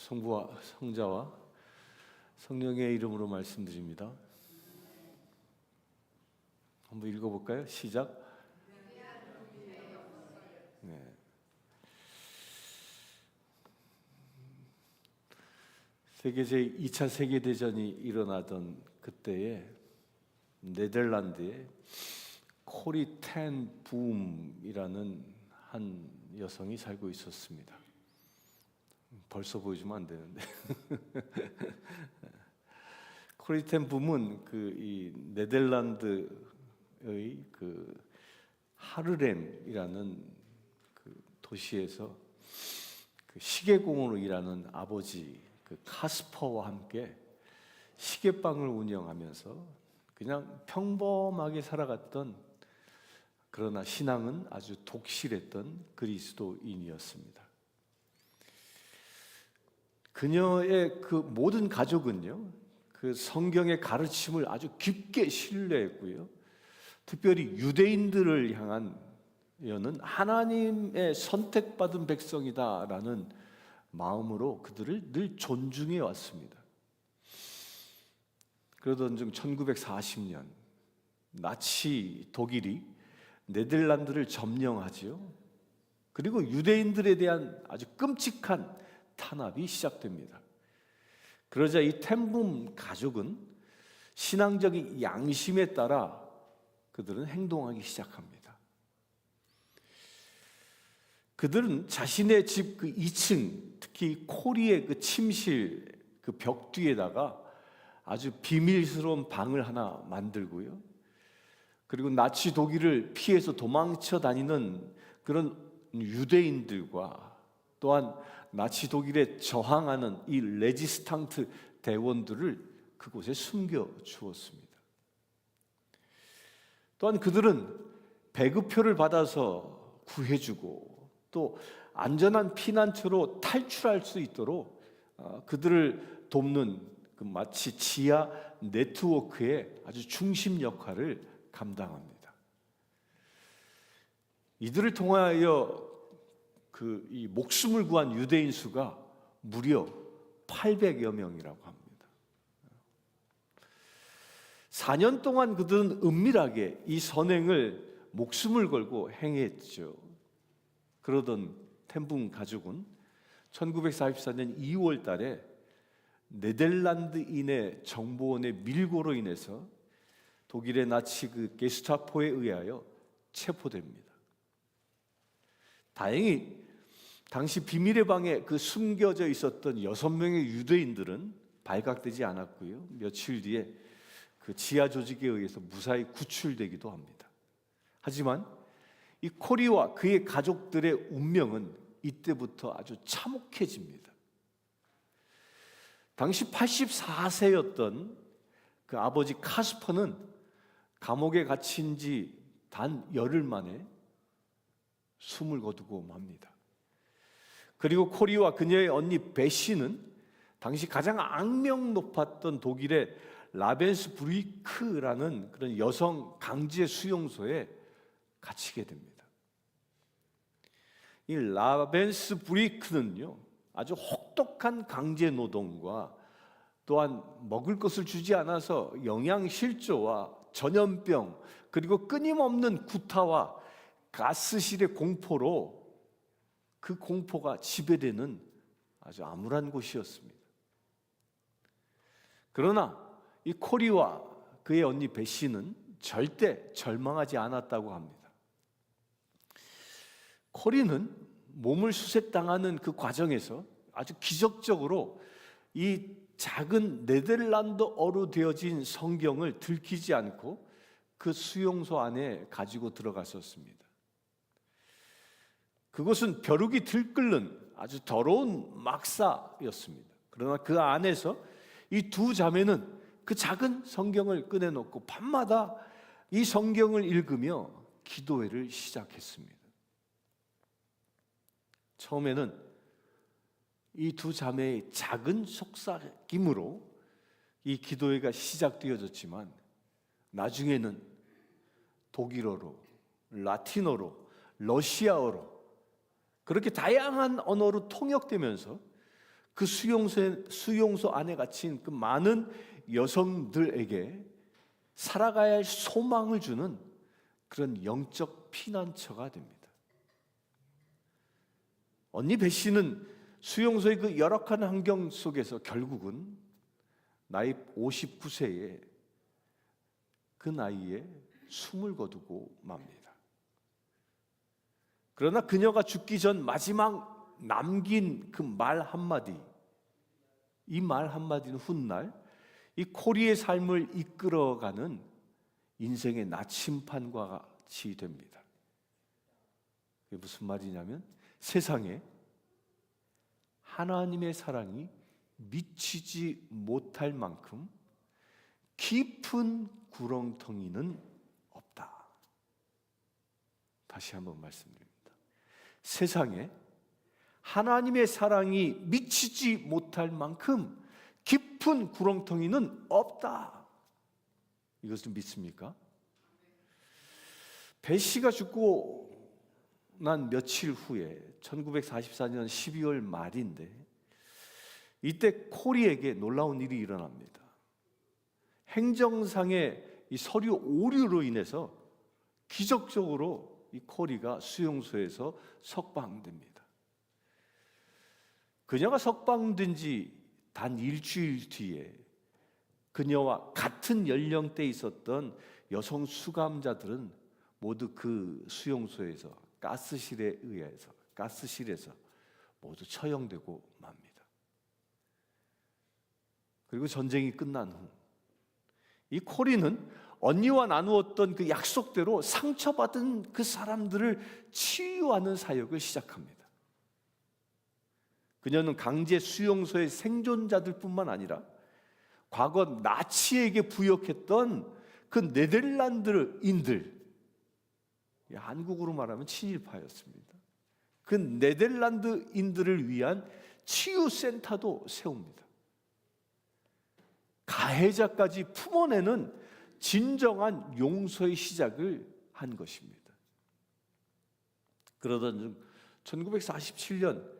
성부와 성자와 성령의 이름으로 말씀드립니다. 한번 읽어볼까요? 시작. 네. 제2차 세계대전이 일어나던 그때에 네덜란드에 코리 텐 붐이라는 한 여성이 살고 있었습니다. 벌써 보여주면 안 되는데 코리 텐 붐은 이 네덜란드의 하르렘이라는 도시에서 시계공으로 일하는 아버지 카스퍼와 함께 시계방을 운영하면서 그냥 평범하게 살아갔던, 그러나 신앙은 아주 독실했던 그리스도인이었습니다. 그녀의 모든 가족은요, 성경의 가르침을 아주 깊게 신뢰했고요, 특별히 유대인들을 향한 여는 하나님의 선택받은 백성이다라는 마음으로 그들을 늘 존중해 왔습니다. 그러던 중 1940년 나치 독일이 네덜란드를 점령하지요. 그리고 유대인들에 대한 아주 끔찍한 탄압이 시작됩니다. 그러자 이 텐붐 가족은 신앙적인 양심에 따라 그들은 행동하기 시작합니다. 그들은 자신의 집 2층, 특히 코리의 침실 벽 뒤에다가 아주 비밀스러운 방을 하나 만들고요, 그리고 나치 독일을 피해서 도망쳐 다니는 그런 유대인들과 또한 나치 독일에 저항하는 이 레지스탕트 대원들을 그곳에 숨겨 주었습니다. 또한 그들은 배급표를 받아서 구해주고 또 안전한 피난처로 탈출할 수 있도록 그들을 돕는 마치 지하 네트워크의 아주 중심 역할을 감당합니다. 이들을 통하여 이 목숨을 구한 유대인 수가 무려 800여 명이라고 합니다. 4년 동안 그들은 은밀하게 이 선행을 목숨을 걸고 행했죠. 그러던 텐붐 가족은 1944년 2월 달에 네덜란드인의 정보원의 밀고로 인해서 독일의 나치 게스타포에 의하여 체포됩니다. 다행히 당시 비밀의 방에 숨겨져 있었던 6명의 유대인들은 발각되지 않았고요, 며칠 뒤에 지하 조직에 의해서 무사히 구출되기도 합니다. 하지만 이 코리와 그의 가족들의 운명은 이때부터 아주 참혹해집니다. 당시 84세였던 아버지 카스퍼는 감옥에 갇힌 지 단 열흘 만에 숨을 거두고 맙니다. 그리고 코리와 그녀의 언니 베시는 당시 가장 악명 높았던 독일의 라벤스부리크라는 그런 여성 강제 수용소에 갇히게 됩니다. 이 라벤스부리크는요, 아주 혹독한 강제 노동과 또한 먹을 것을 주지 않아서 영양실조와 전염병, 그리고 끊임없는 구타와 가스실의 공포로 그 공포가 지배되는 아주 암울한 곳이었습니다. 그러나 이 코리와 그의 언니 베시는 절대 절망하지 않았다고 합니다. 코리는 몸을 수색당하는 그 과정에서 아주 기적적으로 이 작은 네덜란드어로 되어진 성경을 들키지 않고 그 수용소 안에 가지고 들어갔었습니다. 그것은 벼룩이 들끓는 아주 더러운 막사였습니다. 그러나 그 안에서 이 두 자매는 그 작은 성경을 꺼내놓고 밤마다 이 성경을 읽으며 기도회를 시작했습니다. 처음에는 이 두 자매의 작은 속삭임으로 이 기도회가 시작되어졌지만 나중에는 독일어로, 라틴어로, 러시아어로 그렇게 다양한 언어로 통역되면서 그 수용소 안에 갇힌 그 많은 여성들에게 살아가야 할 소망을 주는 그런 영적 피난처가 됩니다. 언니 배 씨는 수용소의 그 열악한 환경 속에서 결국은 나이 59세에 그 나이에 숨을 거두고 맙니다. 그러나 그녀가 죽기 전 마지막 남긴 그 말 한마디, 이 말 한마디는 훗날 이 코리의 삶을 이끌어가는 인생의 나침판과 같이 됩니다. 그게 무슨 말이냐면 세상에 하나님의 사랑이 미치지 못할 만큼 깊은 구렁텅이는 없다. 다시 한번 말씀드립니다. 세상에 하나님의 사랑이 미치지 못할 만큼 깊은 구렁텅이는 없다. 이것을 믿습니까? 배 씨가 죽고 난 며칠 후에 1944년 12월 말인데 이때 코리에게 놀라운 일이 일어납니다. 행정상의 이 서류 오류로 인해서 기적적으로 이 코리가 수용소에서 석방됩니다. 그녀가 석방된 지 단 일주일 뒤에 그녀와 같은 연령대에 있었던 여성 수감자들은 모두 그 수용소에서 가스실에서 모두 처형되고 맙니다. 그리고 전쟁이 끝난 후 이 코리는 언니와 나누었던 그 약속대로 상처받은 그 사람들을 치유하는 사역을 시작합니다. 그녀는 강제 수용소의 생존자들뿐만 아니라 과거 나치에게 부역했던 그 네덜란드인들, 한국으로 말하면 친일파였습니다. 그 네덜란드인들을 위한 치유센터도 세웁니다. 가해자까지 품어내는 진정한 용서의 시작을 한 것입니다. 그러던 중 1947년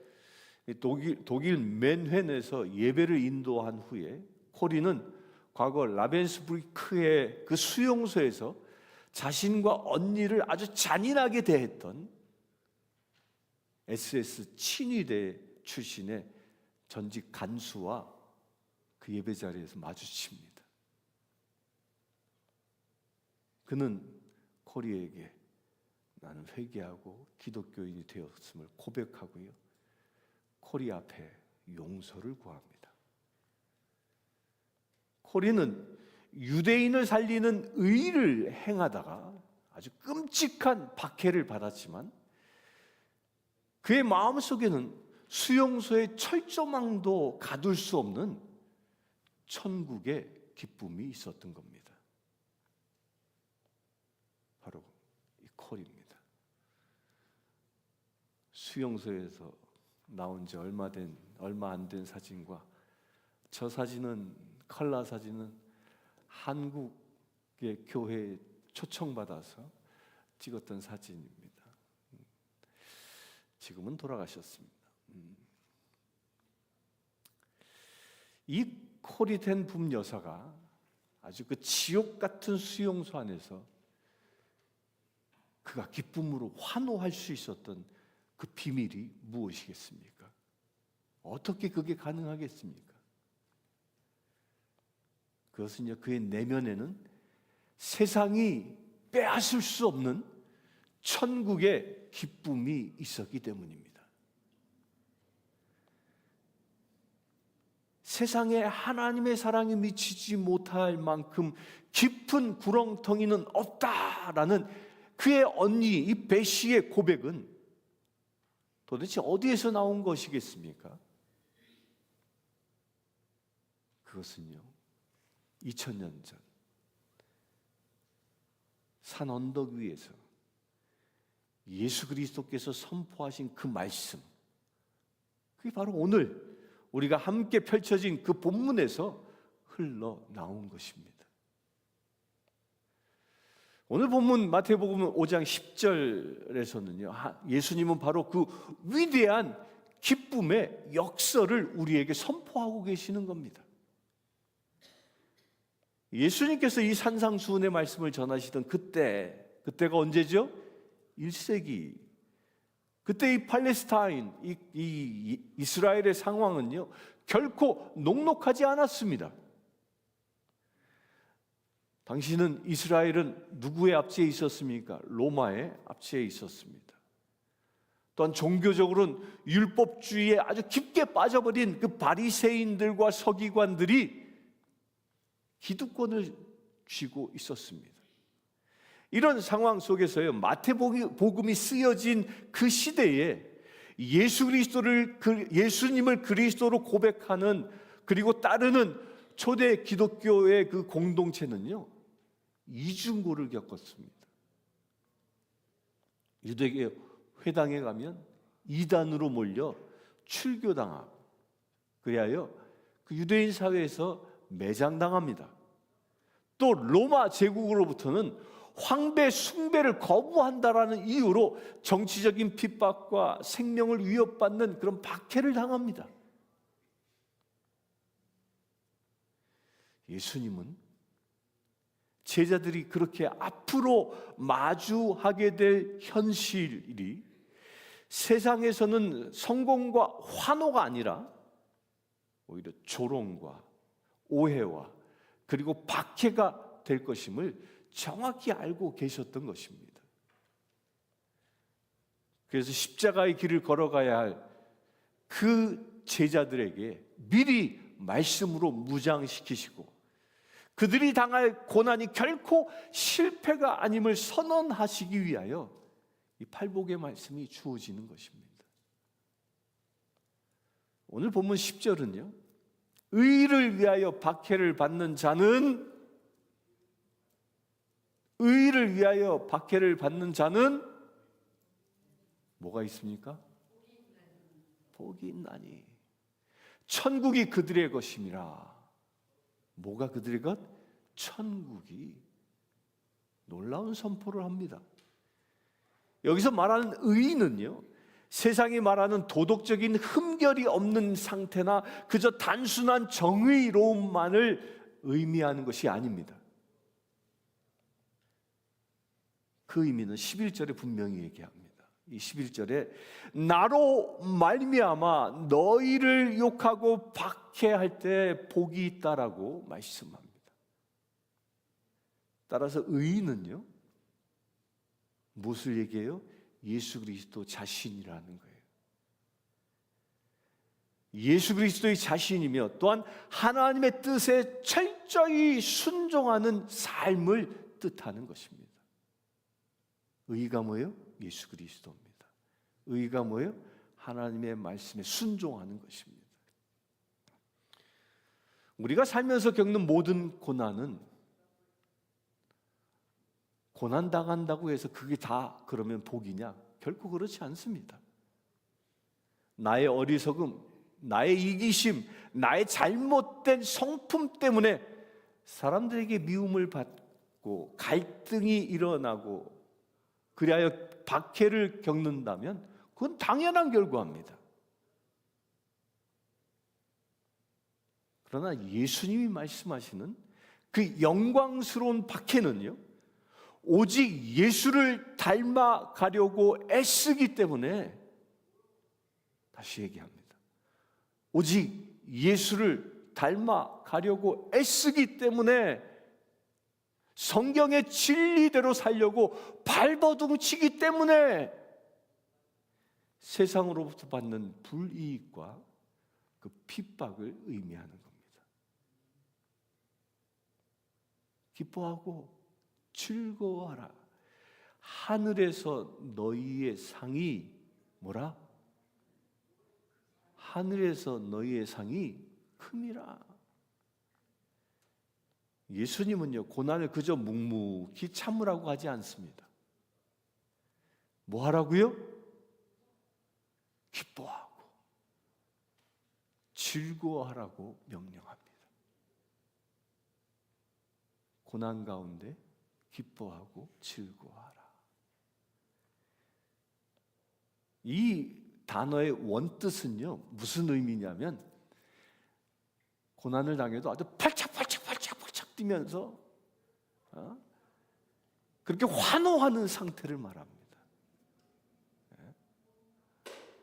독일 맨헨에서 예배를 인도한 후에 코리는 과거 라벤스부르크의 그 수용소에서 자신과 언니를 아주 잔인하게 대했던 SS 친위대 출신의 전직 간수와 그 예배 자리에서 마주칩니다. 그는 코리에게 나는 회개하고 기독교인이 되었음을 고백하고요. 코리 앞에 용서를 구합니다. 코리는 유대인을 살리는 의를 행하다가 아주 끔찍한 박해를 받았지만 그의 마음속에는 수용소의 철조망도 가둘 수 없는 천국의 기쁨이 있었던 겁니다. 바로 이 코리입니다. 수용소에서 나온 지 얼마 안 된 사진과 저 사진은 컬러 사진은 한국의 교회에 초청받아서 찍었던 사진입니다. 지금은 돌아가셨습니다. 이 코리된 붐여사가 아주 그 지옥 같은 수용소 안에서 그가 기쁨으로 환호할 수 있었던 그 비밀이 무엇이겠습니까? 어떻게 그게 가능하겠습니까? 그것은요, 그의 내면에는 세상이 빼앗을 수 없는 천국의 기쁨이 있었기 때문입니다. 세상에 하나님의 사랑이 미치지 못할 만큼 깊은 구렁텅이는 없다라는 그의 언니 이 배 씨의 고백은 도대체 어디에서 나온 것이겠습니까? 그것은요, 2000년 전 산 언덕 위에서 예수 그리스도께서 선포하신 그 말씀, 그게 바로 오늘 우리가 함께 펼쳐진 그 본문에서 흘러나온 것입니다. 오늘 본문 마태복음 5장 10절에서는요, 예수님은 바로 그 위대한 기쁨의 역설을 우리에게 선포하고 계시는 겁니다. 예수님께서 이 산상수훈의 말씀을 전하시던 그때가 언제죠? 1세기. 그때 이 팔레스타인, 이 이스라엘의 상황은요, 결코 녹록하지 않았습니다. 당시는 이스라엘은 누구의 압제에 있었습니까? 로마의 압제에 있었습니다. 또한 종교적으로는 율법주의에 아주 깊게 빠져버린 그 바리새인들과 서기관들이 기득권을 쥐고 있었습니다. 이런 상황 속에서요, 마태복음이 쓰여진 그 시대에 예수님을 그리스도로 고백하는 그리고 따르는 초대 기독교의 그 공동체는요, 이중고를 겪었습니다. 유대교 회당에 가면 이단으로 몰려 출교당하고, 그리하여 그 유대인 사회에서 매장당합니다. 또 로마 제국으로부터는 황배 숭배를 거부한다라는 이유로 정치적인 핍박과 생명을 위협받는 그런 박해를 당합니다. 예수님은 제자들이 그렇게 앞으로 마주하게 될 현실이 세상에서는 성공과 환호가 아니라 오히려 조롱과 오해와 그리고 박해가 될 것임을 정확히 알고 계셨던 것입니다. 그래서 십자가의 길을 걸어가야 할 그 제자들에게 미리 말씀으로 무장시키시고 그들이 당할 고난이 결코 실패가 아님을 선언하시기 위하여 이 팔복의 말씀이 주어지는 것입니다. 오늘 본문 10절은요, 의를 위하여 박해를 받는 자는 뭐가 있습니까? 복이 있나니 천국이 그들의 것임이라. 뭐가 그들의 것? 천국이. 놀라운 선포를 합니다. 여기서 말하는 의는요, 세상이 말하는 도덕적인 흠결이 없는 상태나 그저 단순한 정의로움만을 의미하는 것이 아닙니다. 그 의미는 11절에 분명히 얘기합니다. 이 11절에 나로 말미암아 너희를 욕하고 박해할 때 복이 있다라고 말씀합니다. 따라서 의인은요, 무엇을 얘기해요? 예수 그리스도 자신이라는 거예요. 예수 그리스도의 자신이며 또한 하나님의 뜻에 철저히 순종하는 삶을 뜻하는 것입니다. 의가 뭐예요? 예수 그리스도입니다. 의가 뭐예요? 하나님의 말씀에 순종하는 것입니다. 우리가 살면서 겪는 모든 고난은 고난당한다고 해서 그게 다 그러면 복이냐? 결코 그렇지 않습니다. 나의 어리석음, 나의 이기심, 나의 잘못된 성품 때문에 사람들에게 미움을 받고 갈등이 일어나고 그리하여 박해를 겪는다면 그건 당연한 결과입니다. 그러나 예수님이 말씀하시는 그 영광스러운 박해는요, 오직 예수를 닮아가려고 애쓰기 때문에, 다시 얘기합니다. 오직 예수를 닮아가려고 애쓰기 때문에 성경의 진리대로 살려고 발버둥치기 때문에 세상으로부터 받는 불이익과 그 핍박을 의미하는 겁니다. 기뻐하고 즐거워하라. 하늘에서 너희의 상이 뭐라? 하늘에서 너희의 상이 큼이라. 예수님은요, 고난을 그저 묵묵히 참으라고 하지 않습니다. 뭐 하라고요? 기뻐하고 즐거워하라고 명령합니다. 고난 가운데 기뻐하고 즐거워하라. 이 단어의 원뜻은요, 무슨 의미냐면 고난을 당해도 아주 팔짝팔짝 뛰면서 그렇게 환호하는 상태를 말합니다.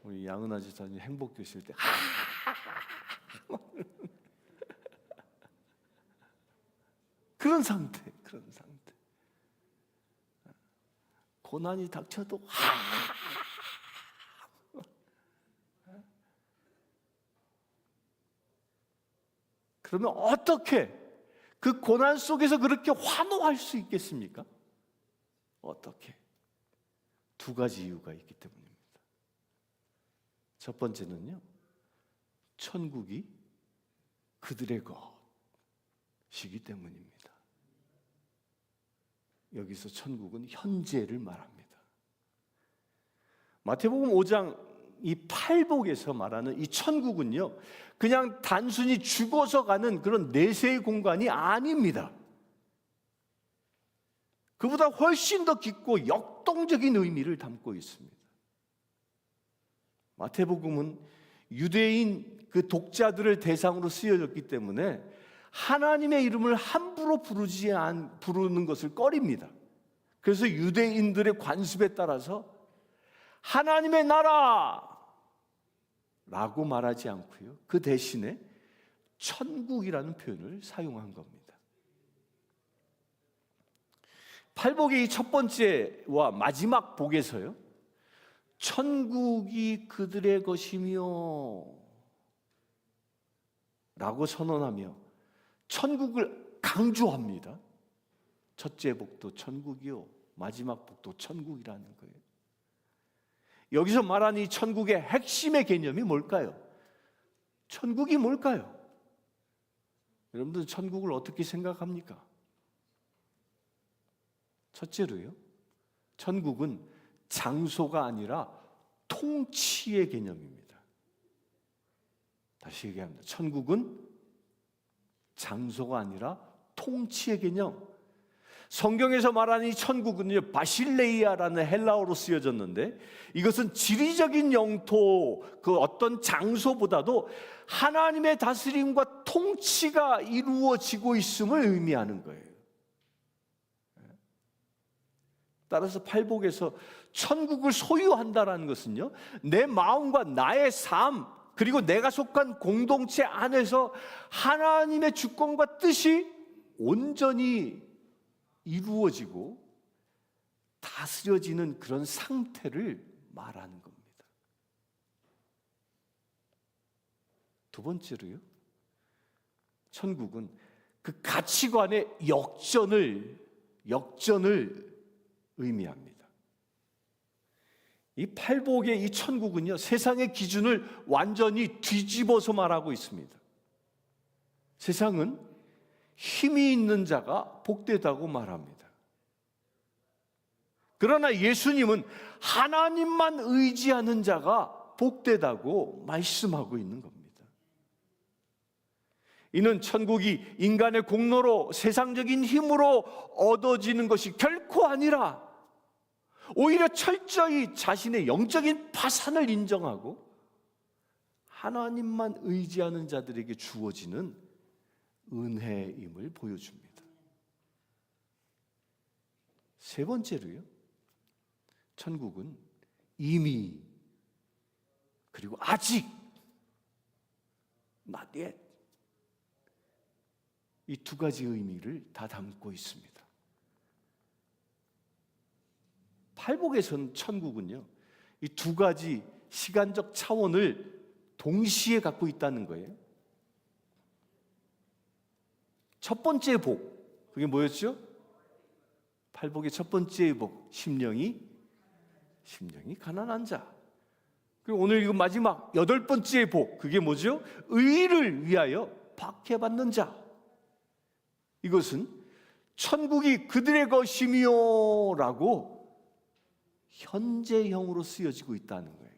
우리 양은아 지사님 행복되실 때 그런 상태. 고난이 닥쳐도 그러면 어떻게 그 고난 속에서 그렇게 환호할 수 있겠습니까? 어떻게? 두 가지 이유가 있기 때문입니다. 첫 번째는요, 천국이 그들의 것이기 때문입니다. 여기서 천국은 현재를 말합니다. 마태복음 5장 이 팔복에서 말하는 이 천국은요, 그냥 단순히 죽어서 가는 그런 내세의 공간이 아닙니다. 그보다 훨씬 더 깊고 역동적인 의미를 담고 있습니다. 마태복음은 유대인 그 독자들을 대상으로 쓰여졌기 때문에 하나님의 이름을 함부로 부르는 것을 꺼립니다. 그래서 유대인들의 관습에 따라서 하나님의 나라 라고 말하지 않고요, 그 대신에 천국이라는 표현을 사용한 겁니다. 팔복의 이 첫 번째와 마지막 복에서요, 천국이 그들의 것이며 라고 선언하며 천국을 강조합니다. 첫째 복도 천국이요, 마지막 복도 천국이라는 거예요. 여기서 말하는 이 천국의 핵심의 개념이 뭘까요? 천국이 뭘까요? 여러분들 천국을 어떻게 생각합니까? 첫째로요, 천국은 장소가 아니라 통치의 개념입니다. 다시 얘기합니다. 천국은 장소가 아니라 통치의 개념. 성경에서 말하는 이 천국은요, 바실레이아라는 헬라어로 쓰여졌는데, 이것은 지리적인 영토, 그 어떤 장소보다도 하나님의 다스림과 통치가 이루어지고 있음을 의미하는 거예요. 따라서 팔복에서 천국을 소유한다라는 것은요, 내 마음과 나의 삶, 그리고 내가 속한 공동체 안에서 하나님의 주권과 뜻이 온전히 이루어지고 다스려지는 그런 상태를 말하는 겁니다. 두 번째로요, 천국은 그 가치관의 역전을 의미합니다. 이 팔복의 이 천국은요, 세상의 기준을 완전히 뒤집어서 말하고 있습니다. 세상은 힘이 있는 자가 복되다고 말합니다. 그러나 예수님은 하나님만 의지하는 자가 복되다고 말씀하고 있는 겁니다. 이는 천국이 인간의 공로로, 세상적인 힘으로 얻어지는 것이 결코 아니라 오히려 철저히 자신의 영적인 파산을 인정하고 하나님만 의지하는 자들에게 주어지는 은혜임을 보여줍니다. 세 번째로요, 천국은 이미 그리고 아직 not yet, 이 두 가지 의미를 다 담고 있습니다. 팔복에서는 천국은요, 이 두 가지 시간적 차원을 동시에 갖고 있다는 거예요. 첫 번째 복, 그게 뭐였죠? 팔복의 첫 번째 복, 심령이 가난한 자. 그리고 오늘 이거 마지막 여덟 번째 복, 그게 뭐죠? 의를 위하여 박해받는 자. 이것은 천국이 그들의 것이며 라고 현재형으로 쓰여지고 있다는 거예요.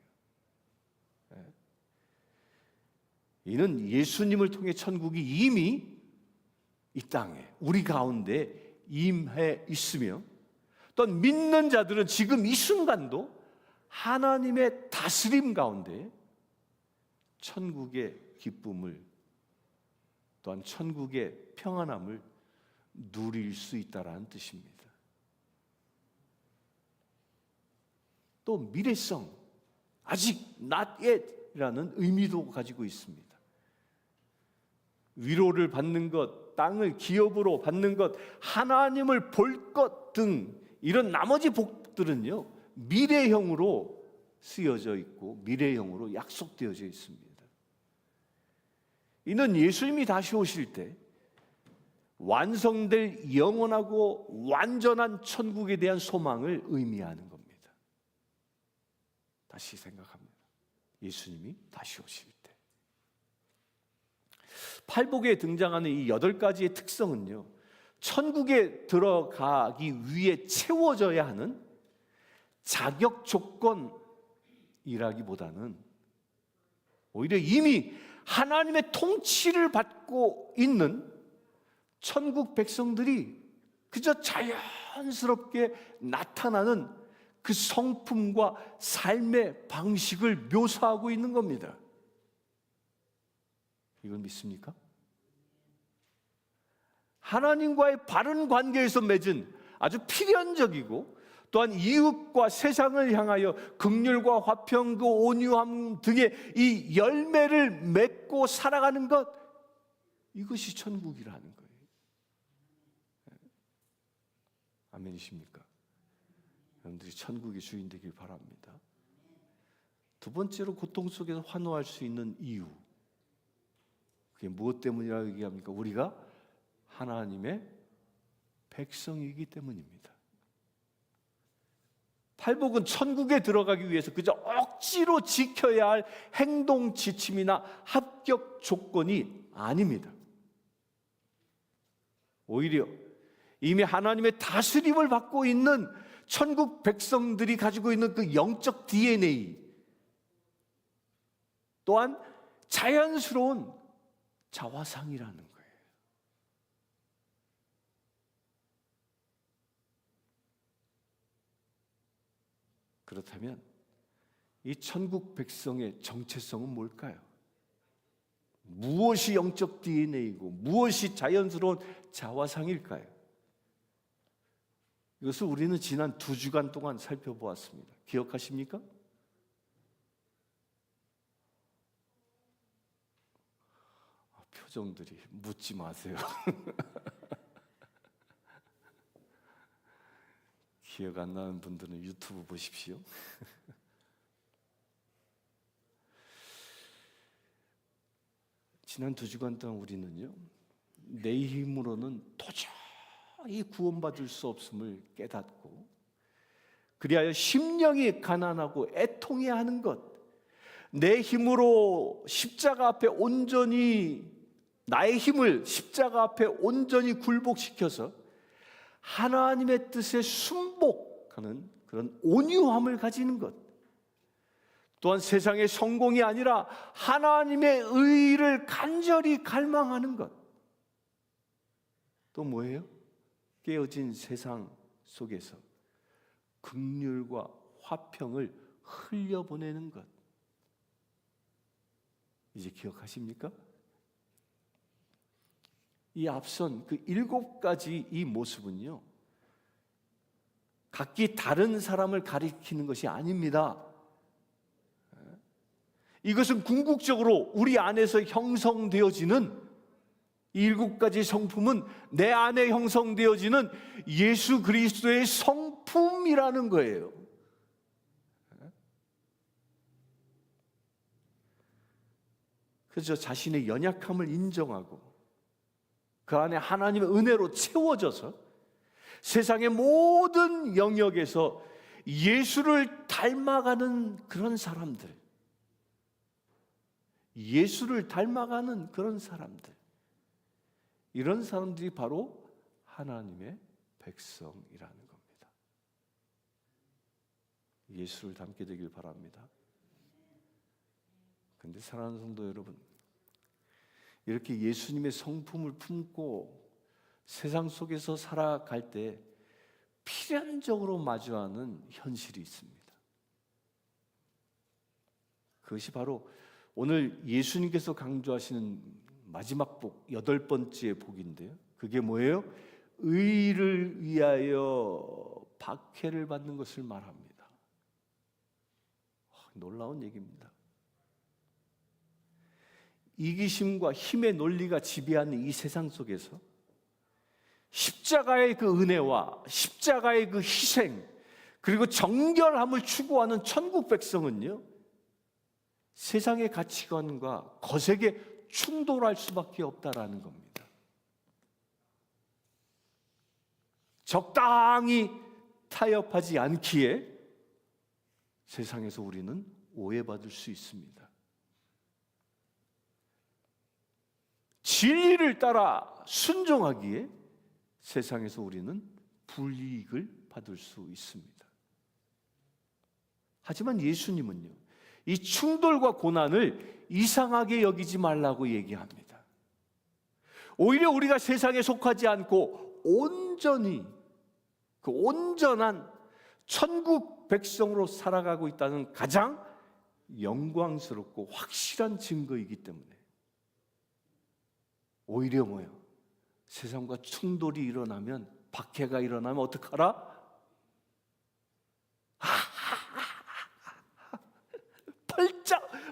이는 예수님을 통해 천국이 이미 이 땅에 우리 가운데 임해 있으며, 또 믿는 자들은 지금 이 순간도 하나님의 다스림 가운데 천국의 기쁨을, 또한 천국의 평안함을 누릴 수 있다라는 뜻입니다. 또 미래성, 아직 not yet이라는 의미도 가지고 있습니다. 위로를 받는 것, 땅을 기업으로 받는 것, 하나님을 볼 것 등 이런 나머지 복들은요, 미래형으로 쓰여져 있고 미래형으로 약속되어져 있습니다. 이는 예수님이 다시 오실 때 완성될 영원하고 완전한 천국에 대한 소망을 의미하는 겁니다. 다시 생각합니다. 예수님이 다시 오실 때. 팔복에 등장하는 이 8가지의 특성은요, 천국에 들어가기 위해 채워져야 하는 자격 조건이라기보다는 오히려 이미 하나님의 통치를 받고 있는 천국 백성들이 그저 자연스럽게 나타나는 그 성품과 삶의 방식을 묘사하고 있는 겁니다. 이걸 믿습니까? 하나님과의 바른 관계에서 맺은 아주 필연적이고 또한 이웃과 세상을 향하여 긍휼과 화평, 그 온유함 등의 이 열매를 맺고 살아가는 것, 이것이 천국이라는 거예요. 아멘이십니까? 여러분들이 천국의 주인 되길 바랍니다. 두 번째로 고통 속에서 환호할 수 있는 이유, 그게 무엇 때문이라고 얘기합니까? 우리가 하나님의 백성이기 때문입니다. 팔복은 천국에 들어가기 위해서 그저 억지로 지켜야 할 행동 지침이나 합격 조건이 아닙니다. 오히려 이미 하나님의 다스림을 받고 있는 천국 백성들이 가지고 있는 그 영적 DNA, 또한 자연스러운 자화상이라는 거예요. 그렇다면 이 천국 백성의 정체성은 뭘까요? 무엇이 영적 DNA이고 무엇이 자연스러운 자화상일까요? 이것을 우리는 지난 2주간 동안 살펴보았습니다. 기억하십니까? 표정들이 묻지 마세요. 기억 안 나는 분들은 유튜브 보십시오. 지난 2주간 동안 우리는요, 내 힘으로는 도저히 구원받을 수 없음을 깨닫고, 그리하여 심령이 가난하고 애통해야 하는 것, 내 힘으로 십자가 앞에 온전히, 나의 힘을 십자가 앞에 온전히 굴복시켜서 하나님의 뜻에 순복하는 그런 온유함을 가지는 것, 또한 세상의 성공이 아니라 하나님의 의를 간절히 갈망하는 것, 또 뭐예요? 깨어진 세상 속에서 긍휼과 화평을 흘려보내는 것. 이제 기억하십니까? 이 앞선 그 7가지 이 모습은요, 각기 다른 사람을 가리키는 것이 아닙니다. 이것은 궁극적으로 우리 안에서 형성되어지는 이 7가지 성품은 내 안에 형성되어지는 예수 그리스도의 성품이라는 거예요. 그래서 자신의 연약함을 인정하고 그 안에 하나님의 은혜로 채워져서 세상의 모든 영역에서 예수를 닮아가는 그런 사람들, 예수를 닮아가는 그런 사람들, 이런 사람들이 바로 하나님의 백성이라는 겁니다. 예수를 닮게 되길 바랍니다. 그런데 사랑하는 성도 여러분, 이렇게 예수님의 성품을 품고 세상 속에서 살아갈 때 필연적으로 마주하는 현실이 있습니다. 그것이 바로 오늘 예수님께서 강조하시는 마지막 복, 8번째 복인데요. 그게 뭐예요? 의를 위하여 박해를 받는 것을 말합니다. 놀라운 얘기입니다. 이기심과 힘의 논리가 지배하는 이 세상 속에서 십자가의 그 은혜와 십자가의 그 희생, 그리고 정결함을 추구하는 천국 백성은요, 세상의 가치관과 거세게 충돌할 수밖에 없다라는 겁니다. 적당히 타협하지 않기에 세상에서 우리는 오해받을 수 있습니다. 진리를 따라 순종하기에 세상에서 우리는 불이익을 받을 수 있습니다. 하지만 예수님은요, 이 충돌과 고난을 이상하게 여기지 말라고 얘기합니다. 오히려 우리가 세상에 속하지 않고 온전히 그 온전한 천국 백성으로 살아가고 있다는 가장 영광스럽고 확실한 증거이기 때문에 오히려 뭐예요? 세상과 충돌이 일어나면, 박해가 일어나면 어떡하라?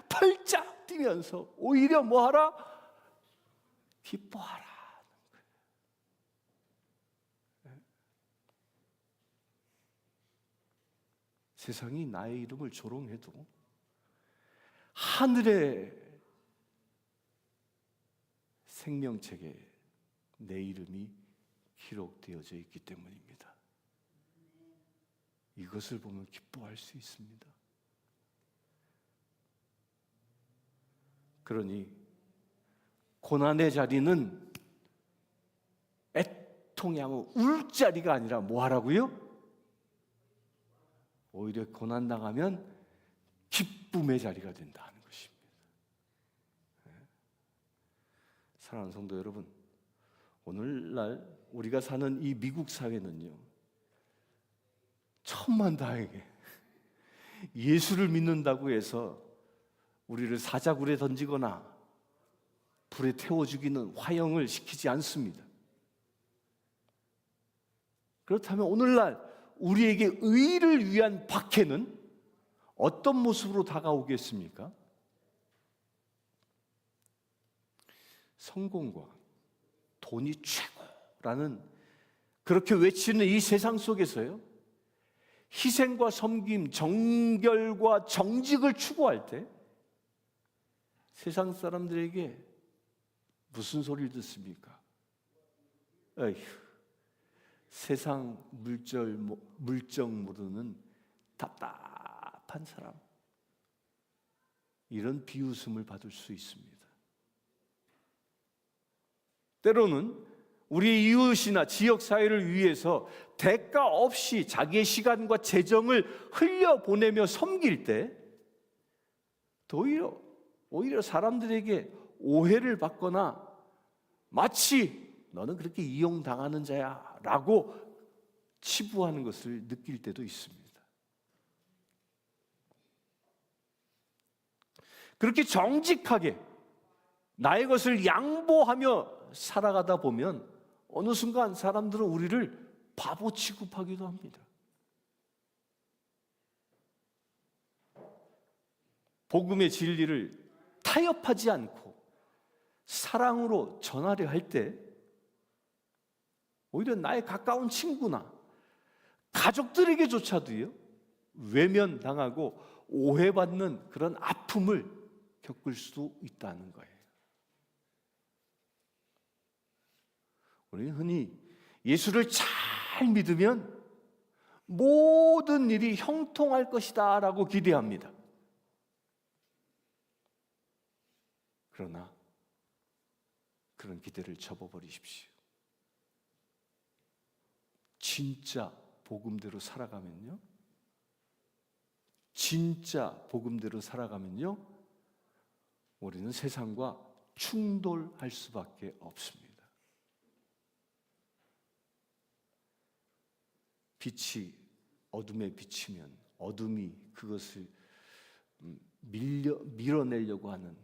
펄쩍 뛰면서 오히려 뭐하라? 기뻐하라. 세상이 나의 이름을 조롱해도 하늘의 생명책에 내 이름이 기록되어져 있기 때문입니다. 이것을 보면 기뻐할 수 있습니다. 그러니 고난의 자리는 애통하며 울 자리가 아니라 뭐 하라고요? 오히려 고난당하면 기쁨의 자리가 된다는 것입니다. 사랑하는 성도 여러분, 오늘날 우리가 사는 이 미국 사회는요, 천만다행에 예수를 믿는다고 해서 우리를 사자굴에 던지거나 불에 태워 죽이는 화형을 시키지 않습니다. 그렇다면 오늘날 우리에게 의를 위한 박해는 어떤 모습으로 다가오겠습니까? 성공과 돈이 최고라는 그렇게 외치는 이 세상 속에서요, 희생과 섬김, 정결과 정직을 추구할 때 세상 사람들에게 무슨 소리를 듣습니까? 에휴, 세상 물정 모르는 답답한 사람, 이런 비웃음을 받을 수 있습니다. 때로는 우리 이웃이나 지역사회를 위해서 대가 없이 자기의 시간과 재정을 흘려보내며 섬길 때 오히려 사람들에게 오해를 받거나 마치 너는 그렇게 이용당하는 자야 라고 치부하는 것을 느낄 때도 있습니다. 그렇게 정직하게 나의 것을 양보하며 살아가다 보면 어느 순간 사람들은 우리를 바보 취급하기도 합니다. 복음의 진리를 타협하지 않고 사랑으로 전하려 할 때 오히려 나의 가까운 친구나 가족들에게조차도요, 외면당하고 오해받는 그런 아픔을 겪을 수도 있다는 거예요. 우리는 흔히 예수를 잘 믿으면 모든 일이 형통할 것이다 라고 기대합니다. 그러나 그런 기대를 접어버리십시오. 진짜 복음대로 살아가면요, 우리는 세상과 충돌할 수밖에 없습니다. 빛이 어둠에 비치면 어둠이 그것을 밀어내려고 하는,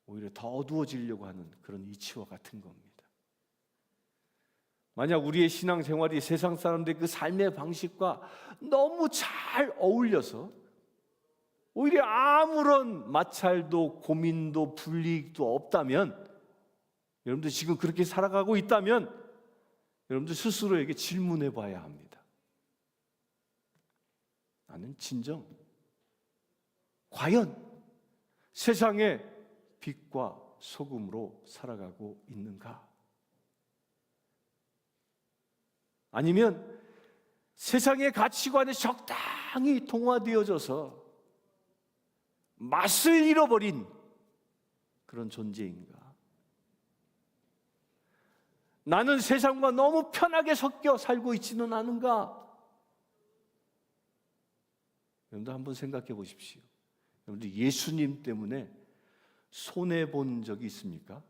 오히려 더 어두워지려고 하는 그런 이치와 같은 겁니다. 만약 우리의 신앙생활이 세상 사람들의 그 삶의 방식과 너무 잘 어울려서 오히려 아무런 마찰도 고민도 불이익도 없다면, 여러분들 지금 그렇게 살아가고 있다면 여러분들 스스로에게 질문해 봐야 합니다. 나는 진정 과연 세상의 빛과 소금으로 살아가고 있는가? 아니면 세상의 가치관에 적당히 동화되어져서 맛을 잃어버린 그런 존재인가? 나는 세상과 너무 편하게 섞여 살고 있지는 않은가? 여러분들 한번 생각해 보십시오. 여러분들 예수님 때문에 손해본 적이 있습니까?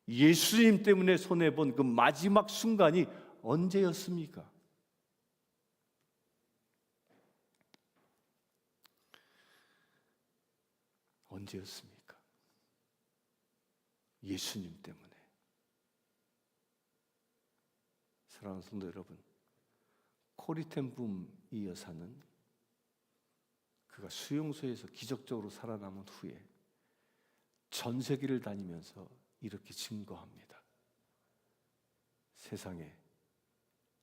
예수님 때문에 손해본 그 마지막 순간이 언제였습니까? 언제였습니까? 예수님 때문에. 사랑하는 성도 여러분, 코리텐붐 이 여사는 그가 수용소에서 기적적으로 살아남은 후에 전 세계를 다니면서 이렇게 증거합니다. 세상에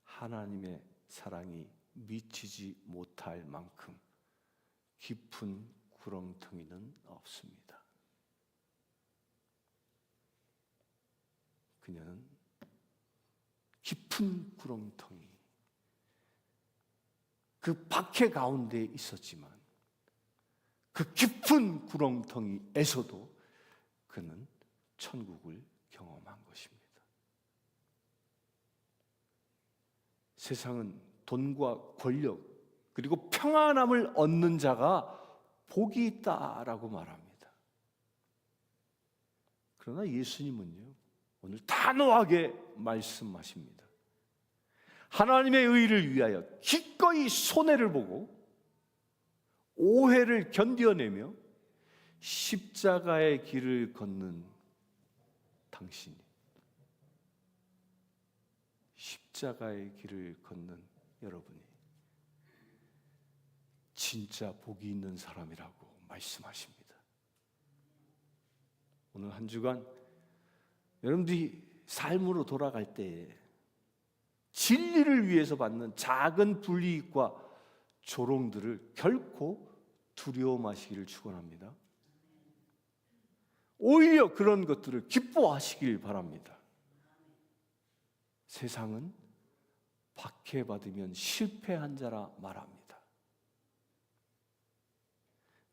하나님의 사랑이 미치지 못할 만큼 깊은 구렁텅이는 없습니다. 그녀는 깊은 구렁텅이, 그 박해 가운데 있었지만 그 깊은 구렁텅이에서도 그는 천국을 경험한 것입니다. 세상은 돈과 권력 그리고 평안함을 얻는 자가 복이 있다라고 말합니다. 그러나 예수님은요, 오늘 단호하게 말씀하십니다. 하나님의 의를 위하여 기꺼이 손해를 보고 오해를 견뎌내며 십자가의 길을 걷는 당신이, 십자가의 길을 걷는 여러분이 진짜 복이 있는 사람이라고 말씀하십니다. 오늘 한 주간 여러분들이 삶으로 돌아갈 때에 진리를 위해서 받는 작은 불이익과 조롱들을 결코 두려워하시기를 축원합니다. 오히려 그런 것들을 기뻐하시길 바랍니다. 세상은 박해받으면 실패한 자라 말합니다.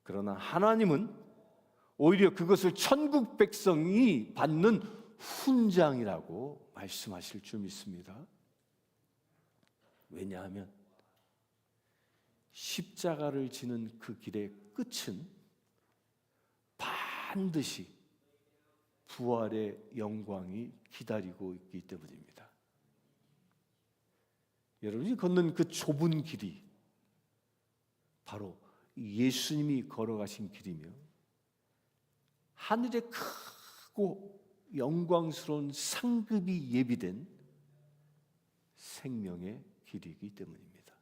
그러나 하나님은 오히려 그것을 천국 백성이 받는 훈장이라고 말씀하실 줄 믿습니다. 왜냐하면 십자가를 지는 그 길의 끝은 반드시 부활의 영광이 기다리고 있기 때문입니다. 여러분이 걷는 그 좁은 길이 바로 예수님이 걸어가신 길이며 하늘에 크고 영광스러운 상급이 예비된 생명의 길이기 때문입니다.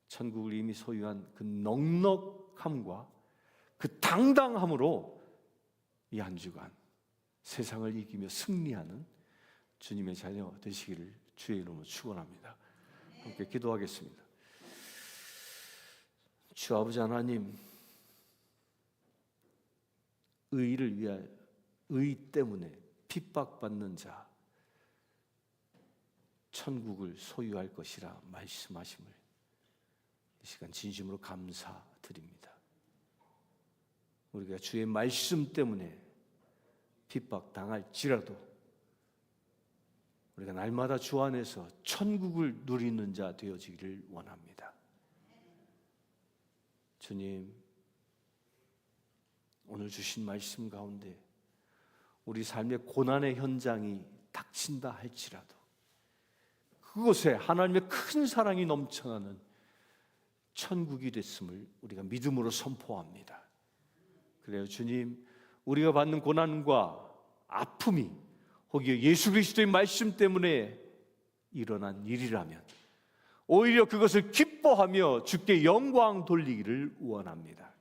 천국을 이미 소유한 그 넉넉함과 그 당당함으로 이 한 주간 세상을 이기며 승리하는 주님의 자녀 되시기를 주의 이름으로 축원합니다. 함께 기도하겠습니다. 주 아버지 하나님, 의를 위하여 의 때문에 핍박받는 자 천국을 소유할 것이라 말씀하심을 이 시간 진심으로 감사드립니다. 우리가 주의 말씀 때문에 핍박당할지라도 우리가 날마다 주 안에서 천국을 누리는 자 되어지기를 원합니다. 주님, 오늘 주신 말씀 가운데 우리 삶의 고난의 현장이 닥친다 할지라도 그곳에 하나님의 큰 사랑이 넘쳐나는 천국이 됐음을 우리가 믿음으로 선포합니다. 그래요, 주님, 우리가 받는 고난과 아픔이 혹여 예수 그리스도의 말씀 때문에 일어난 일이라면 오히려 그것을 기뻐하며 주께 영광 돌리기를 원합니다.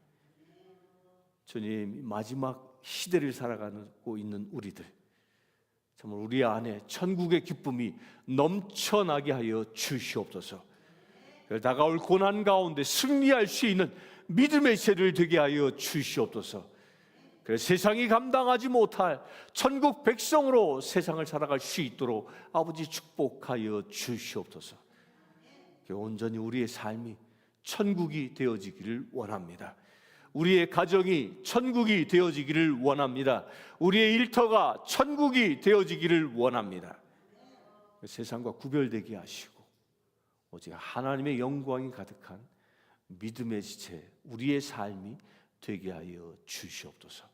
주님, 마지막 시대를 살아가고 있는 우리들, 정말 우리 안에 천국의 기쁨이 넘쳐나게 하여 주시옵소서. 다가올 고난 가운데 승리할 수 있는 믿음의 세를 되게 하여 주시옵소서. 그래서 세상이 감당하지 못할 천국 백성으로 세상을 살아갈 수 있도록 아버지 축복하여 주시옵소서. 온전히 우리의 삶이 천국이 되어지기를 원합니다. 우리의 가정이 천국이 되어지기를 원합니다. 우리의 일터가 천국이 되어지기를 원합니다. 세상과 구별되게 하시고 오직 하나님의 영광이 가득한 믿음의 지체 우리의 삶이 되게 하여 주시옵소서.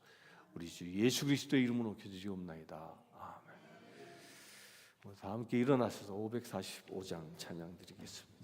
우리 주 예수 그리스도의 이름으로 기도드리옵나이다. 아멘. 다 함께 일어나셔서 545장 찬양 드리겠습니다.